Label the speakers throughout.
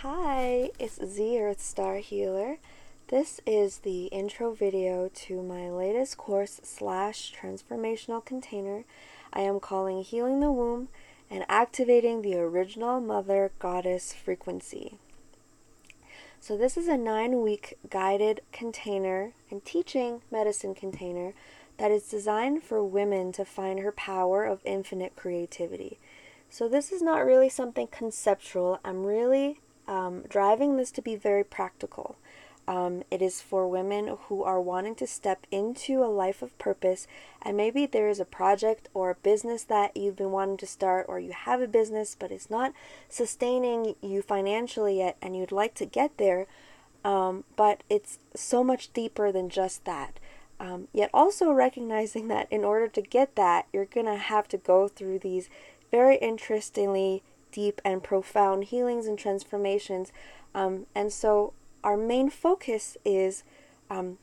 Speaker 1: Hi, it's the Earth Star Healer. This is the intro video to my latest course / transformational container I am calling Healing the Womb and Activating the Original Mother Goddess Frequency. So this is a 9-week guided container and teaching medicine container that is designed for women to find her power of infinite creativity. So this is not really something conceptual. I'm really driving this to be very practical. It is for women who are wanting to step into a life of purpose, and maybe there is a project or a business that you've been wanting to start, or you have a business but it's not sustaining you financially yet and you'd like to get there, but it's so much deeper than just that. Yet also recognizing that in order to get that, you're going to have to go through these very interestingly deep and profound healings and transformations. And so our main focus is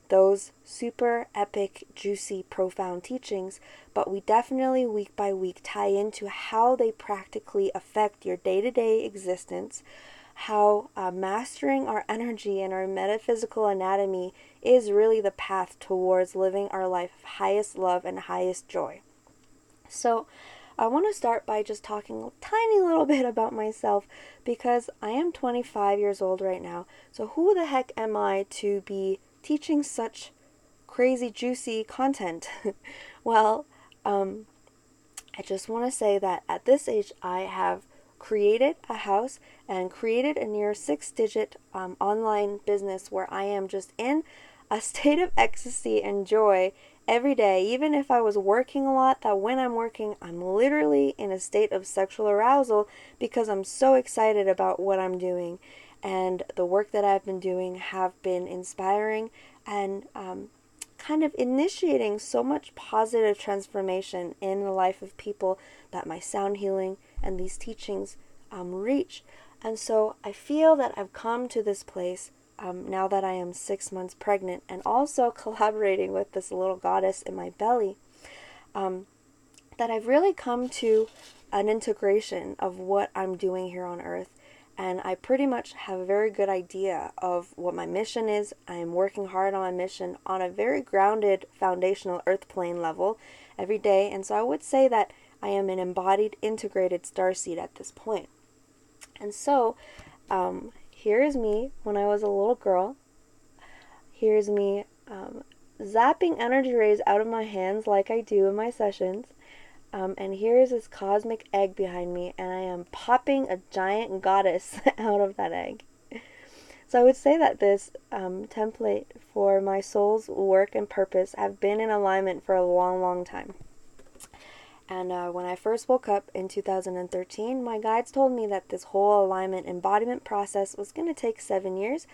Speaker 1: those super epic, juicy, profound teachings, but we definitely week by week tie into how they practically affect your day-to-day existence, how mastering our energy and our metaphysical anatomy is really the path towards living our life of highest love and highest joy. So I want to start by just talking a tiny little bit about myself, because I am 25 years old right now. So who the heck am I to be teaching such crazy, juicy content? Well, I just want to say that at this age, I have created a house and created a near 6-digit online business where I am just in a state of ecstasy and joy every day. Even if I was working a lot, that when I'm working, I'm literally in a state of sexual arousal because I'm so excited about what I'm doing. And the work that I've been doing have been inspiring and kind of initiating so much positive transformation in the life of people that my sound healing and these teachings reach. And so I feel that I've come to this place now that I am 6 months pregnant and also collaborating with this little goddess in my belly, that I've really come to an integration of what I'm doing here on earth. And I pretty much have a very good idea of what my mission is. I am working hard on my mission on a very grounded, foundational earth plane level every day. And so I would say that I am an embodied, integrated starseed at this point. And so, here is me when I was a little girl. Here's me zapping energy rays out of my hands like I do in my sessions. And here's this cosmic egg behind me, and I am popping a giant goddess out of that egg. So I would say that this template for my soul's work and purpose have been in alignment for a long, long time. And when I first woke up in 2013, my guides told me that this whole alignment embodiment process was going to take 7 years.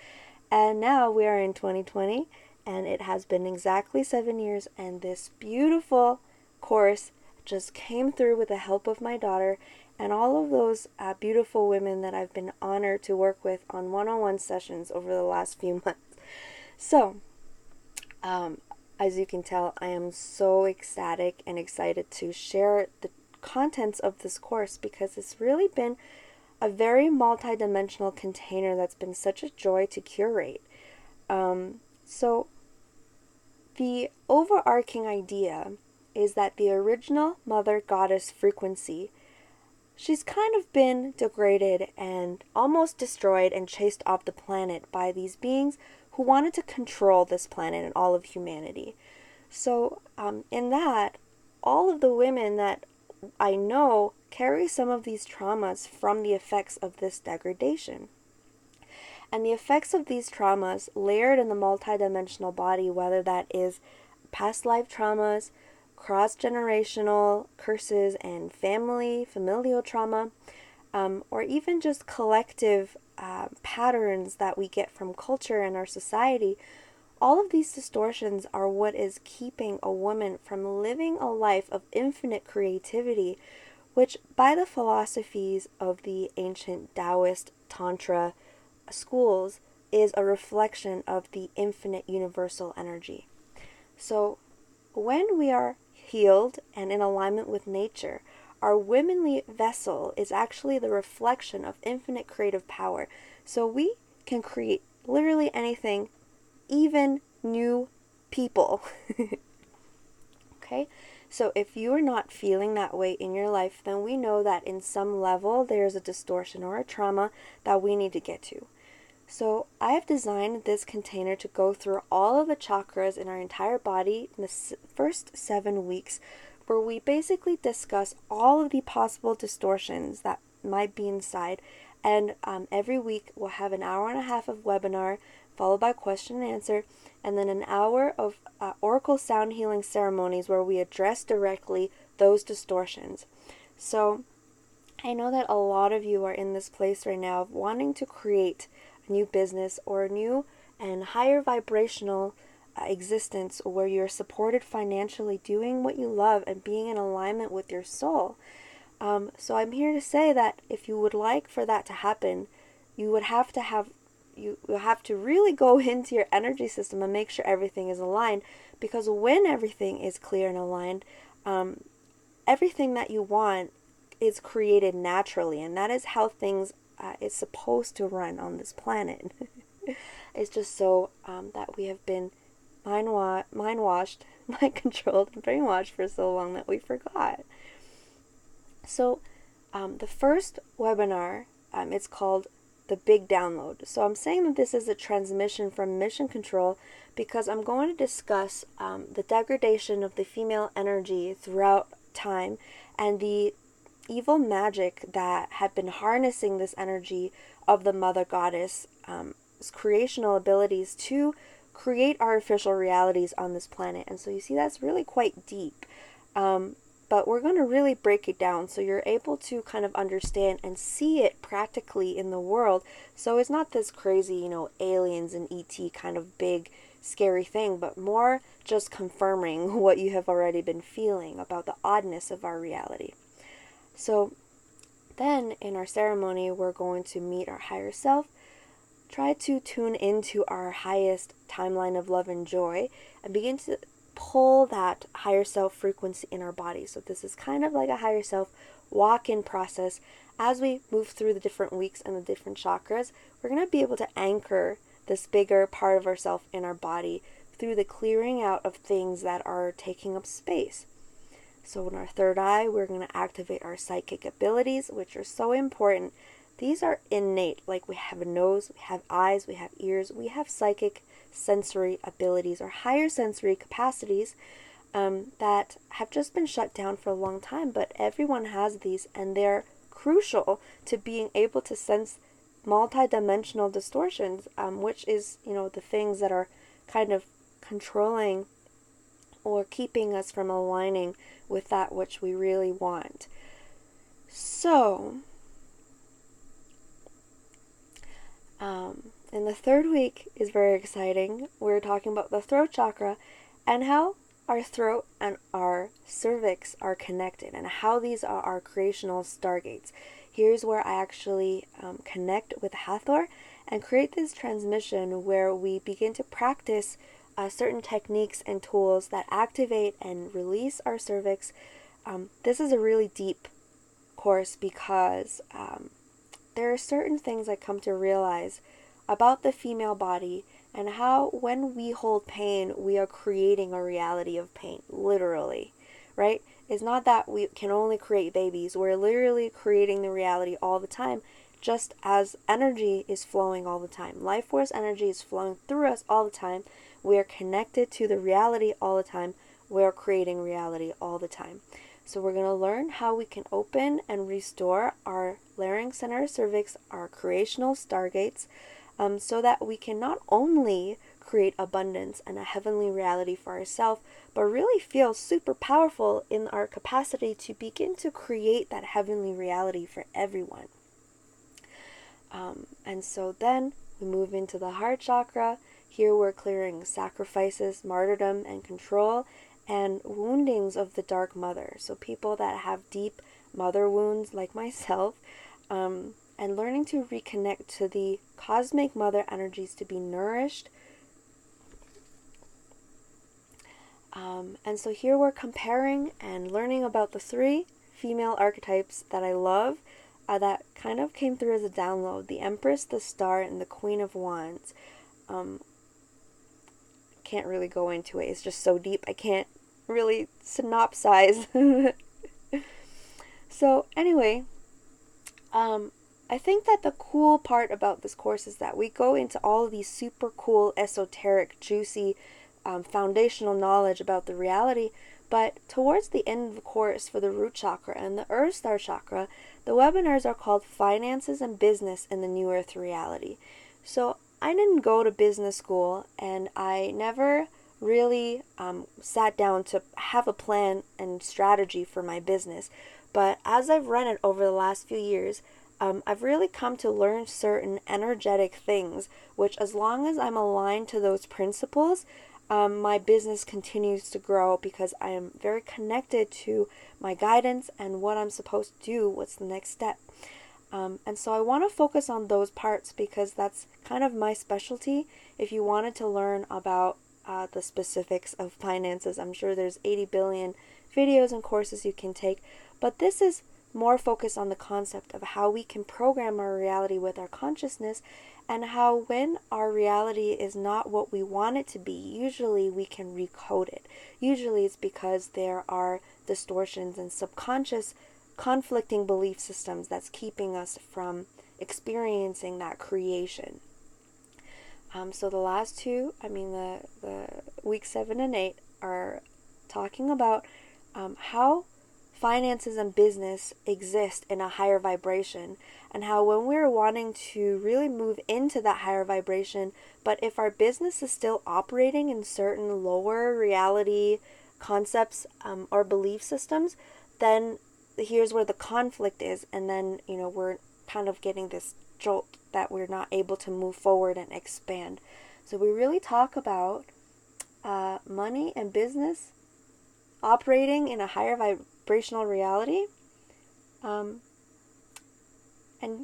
Speaker 1: And now we are in 2020, and it has been exactly 7 years, and this beautiful course just came through with the help of my daughter and all of those beautiful women that I've been honored to work with on one-on-one sessions over the last few months. So, as you can tell, I am so ecstatic and excited to share the contents of this course, because it's really been a very multidimensional container that's been such a joy to curate. So the overarching idea is that the original mother goddess frequency, she's kind of been degraded and almost destroyed and chased off the planet by these beings who wanted to control this planet and all of humanity. So in that, all of the women that I know carry some of these traumas from the effects of this degradation. And the effects of these traumas layered in the multidimensional body, whether that is past life traumas, cross-generational curses and familial trauma, or even just collective patterns that we get from culture and our society, all of these distortions are what is keeping a woman from living a life of infinite creativity, which by the philosophies of the ancient Taoist tantra schools is a reflection of the infinite universal energy. So when we are healed and in alignment with nature, our womanly vessel is actually the reflection of infinite creative power. So we can create literally anything, even new people. Okay? So if you are not feeling that way in your life, then we know that in some level there's a distortion or a trauma that we need to get to. So I have designed this container to go through all of the chakras in our entire body in the first 7 weeks, where we basically discuss all of the possible distortions that might be inside. And every week we'll have an hour and a half of webinar, followed by question and answer, and then an hour of oracle sound healing ceremonies where we address directly those distortions. So I know that a lot of you are in this place right now of wanting to create a new business or a new and higher vibrational existence where you're supported financially, doing what you love and being in alignment with your soul. So I'm here to say that if you would like for that to happen, you have to really go into your energy system and make sure everything is aligned, because when everything is clear and aligned, everything that you want is created naturally, and that is how things is supposed to run on this planet. It's just so that we have been mind-washed, mind-controlled, and brainwashed for so long that we forgot. So the first webinar, it's called The Big Download. So I'm saying that this is a transmission from mission control because I'm going to discuss the degradation of the female energy throughout time and the evil magic that had been harnessing this energy of the mother goddess, creational abilities to create artificial realities on this planet. And so you see that's really quite deep. But we're going to really break it down so you're able to kind of understand and see it practically in the world. So it's not this crazy, aliens and ET kind of big, scary thing, but more just confirming what you have already been feeling about the oddness of our reality. So then in our ceremony, we're going to meet our higher self, try to tune into our highest timeline of love and joy, and begin to pull that higher self frequency in our body. So this is kind of like a higher self walk-in process. As we move through the different weeks and the different chakras, we're going to be able to anchor this bigger part of ourself in our body through the clearing out of things that are taking up space. So in our third eye, we're going to activate our psychic abilities, which are so important. These are innate, like we have a nose, we have eyes, we have ears, we have psychic sensory abilities or higher sensory capacities that have just been shut down for a long time, but everyone has these, and they're crucial to being able to sense multidimensional distortions, which is, the things that are kind of controlling or keeping us from aligning with that which we really want. So, in the third week is very exciting. We're talking about the throat chakra and how our throat and our cervix are connected and how these are our creational stargates. Here's where I actually connect with Hathor and create this transmission where we begin to practice certain techniques and tools that activate and release our cervix. This is a really deep course because there are certain things I come to realize about the female body and how when we hold pain, we are creating a reality of pain, literally, right? It's not that we can only create babies. We're literally creating the reality all the time, just as energy is flowing all the time. Life force energy is flowing through us all the time. We are connected to the reality all the time. We are creating reality all the time. So we're going to learn how we can open and restore our larynx and our cervix, our creational stargates, so that we can not only create abundance and a heavenly reality for ourselves, but really feel super powerful in our capacity to begin to create that heavenly reality for everyone. And so then we move into the heart chakra. Here we're clearing sacrifices, martyrdom, and control, and woundings of the dark mother. So people that have deep mother wounds like myself, and learning to reconnect to the cosmic mother energies to be nourished. And so here we're comparing and learning about the three female archetypes that I love that kind of came through as a download. The Empress, the Star, and the Queen of Wands. Can't really go into it. It's just so deep. I can't really synopsize. So anyway, I think that the cool part about this course is that we go into all of these super cool, esoteric, juicy, foundational knowledge about the reality. But towards the end of the course for the root chakra and the earth star chakra, the webinars are called Finances and Business in the New Earth Reality. So I didn't go to business school, and I never really sat down to have a plan and strategy for my business. But as I've run it over the last few years, I've really come to learn certain energetic things, which as long as I'm aligned to those principles, my business continues to grow because I am very connected to my guidance and what I'm supposed to do, what's the next step. And so I want to focus on those parts because that's kind of my specialty. If you wanted to learn about the specifics of finances, I'm sure there's 80 billion videos and courses you can take, but this is more focused on the concept of how we can program our reality with our consciousness, and how when our reality is not what we want it to be, usually we can recode it. Usually it's because there are distortions and subconscious conflicting belief systems that's keeping us from experiencing that creation. So the last two, the week 7 and 8 are talking about how finances and business exist in a higher vibration, and how when we're wanting to really move into that higher vibration, but if our business is still operating in certain lower reality concepts or belief systems, then here's where the conflict is, and then we're kind of getting this jolt that we're not able to move forward and expand. So we really talk about money and business operating in a higher vibrational reality, and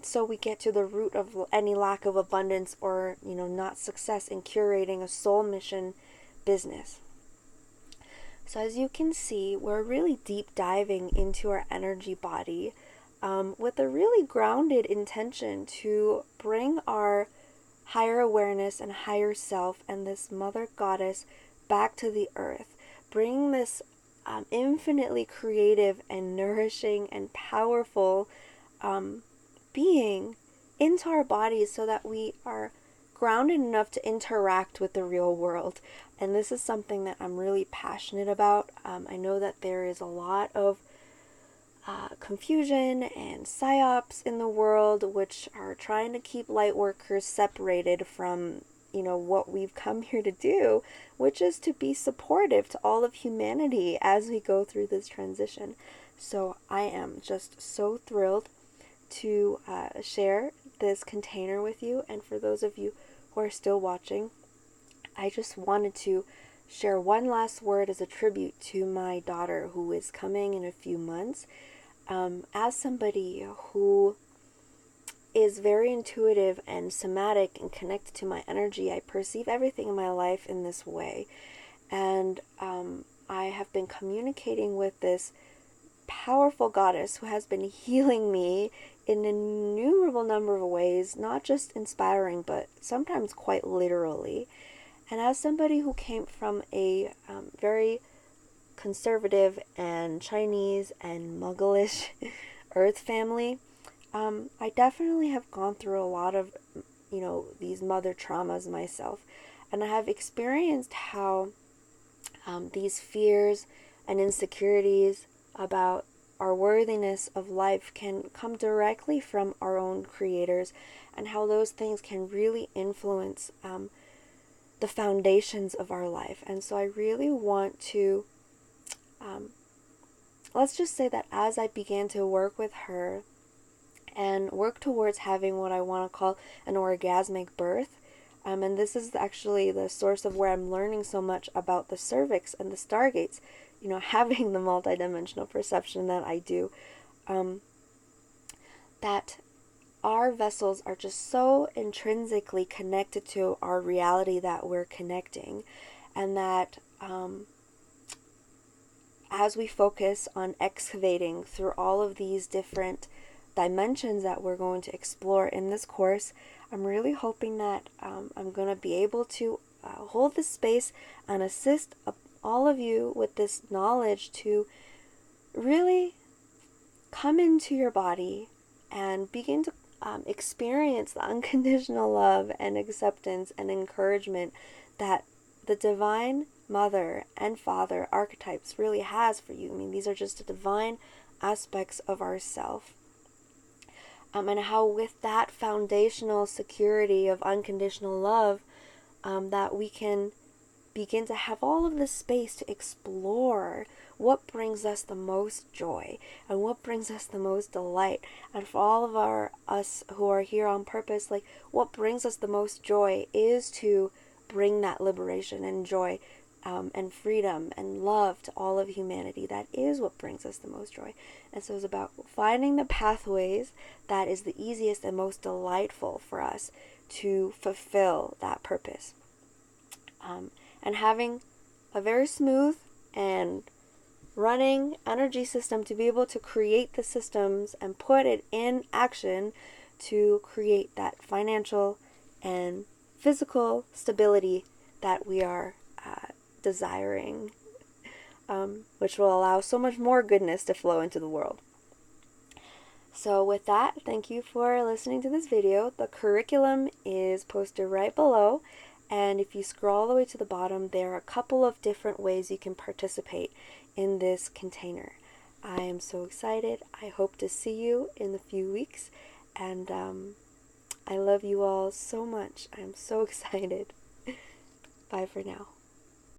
Speaker 1: so we get to the root of any lack of abundance or not success in curating a soul mission business. So as you can see, we're really deep diving into our energy body with a really grounded intention to bring our higher awareness and higher self and this mother goddess back to the earth, bring this infinitely creative and nourishing and powerful being into our bodies so that we are grounded enough to interact with the real world. And this is something that I'm really passionate about. I know that there is a lot of confusion and psyops in the world which are trying to keep light workers separated from what we've come here to do, which is to be supportive to all of humanity as we go through this transition. So I am just so thrilled to share this container with you. And for those of you who are still watching, I just wanted to share one last word as a tribute to my daughter who is coming in a few months. As somebody who is very intuitive and somatic and connected to my energy, I perceive everything in my life in this way. And I have been communicating with this powerful goddess who has been healing me in an innumerable number of ways, not just inspiring, but sometimes quite literally. And as somebody who came from a very conservative and Chinese and Muggleish earth family, I definitely have gone through a lot of, these mother traumas myself. And I have experienced how these fears and insecurities about our worthiness of life can come directly from our own creators, and how those things can really influence the foundations of our life. And so I really want to, let's just say that as I began to work with her and work towards having what I want to call an orgasmic birth, and this is actually the source of where I'm learning so much about the cervix and the stargates, having the multidimensional perception that I do, that our vessels are just so intrinsically connected to our reality that we're connecting, and that as we focus on excavating through all of these different dimensions that we're going to explore in this course, I'm really hoping that I'm going to be able to hold this space and assist all of you with this knowledge to really come into your body and begin to experience the unconditional love and acceptance and encouragement that the divine mother and father archetypes really has for you. I mean, these are just the divine aspects of ourself. And how with that foundational security of unconditional love, that we can begin to have all of this space to explore what brings us the most joy and what brings us the most delight. And for all of us who are here on purpose, like, what brings us the most joy is to bring that liberation and joy and freedom and love to all of humanity. That is what brings us the most joy. And so it's about finding the pathways that is the easiest and most delightful for us to fulfill that purpose. And having a very smooth and running energy system to be able to create the systems and put it in action to create that financial and physical stability that we are desiring, which will allow so much more goodness to flow into the world. So with that, thank you for listening to this video. The curriculum is posted right below, and if you scroll all the way to the bottom, there are a couple of different ways you can participate in this container. I am so excited. I hope to see you in a few weeks, and I love you all so much. I'm so excited. Bye for now.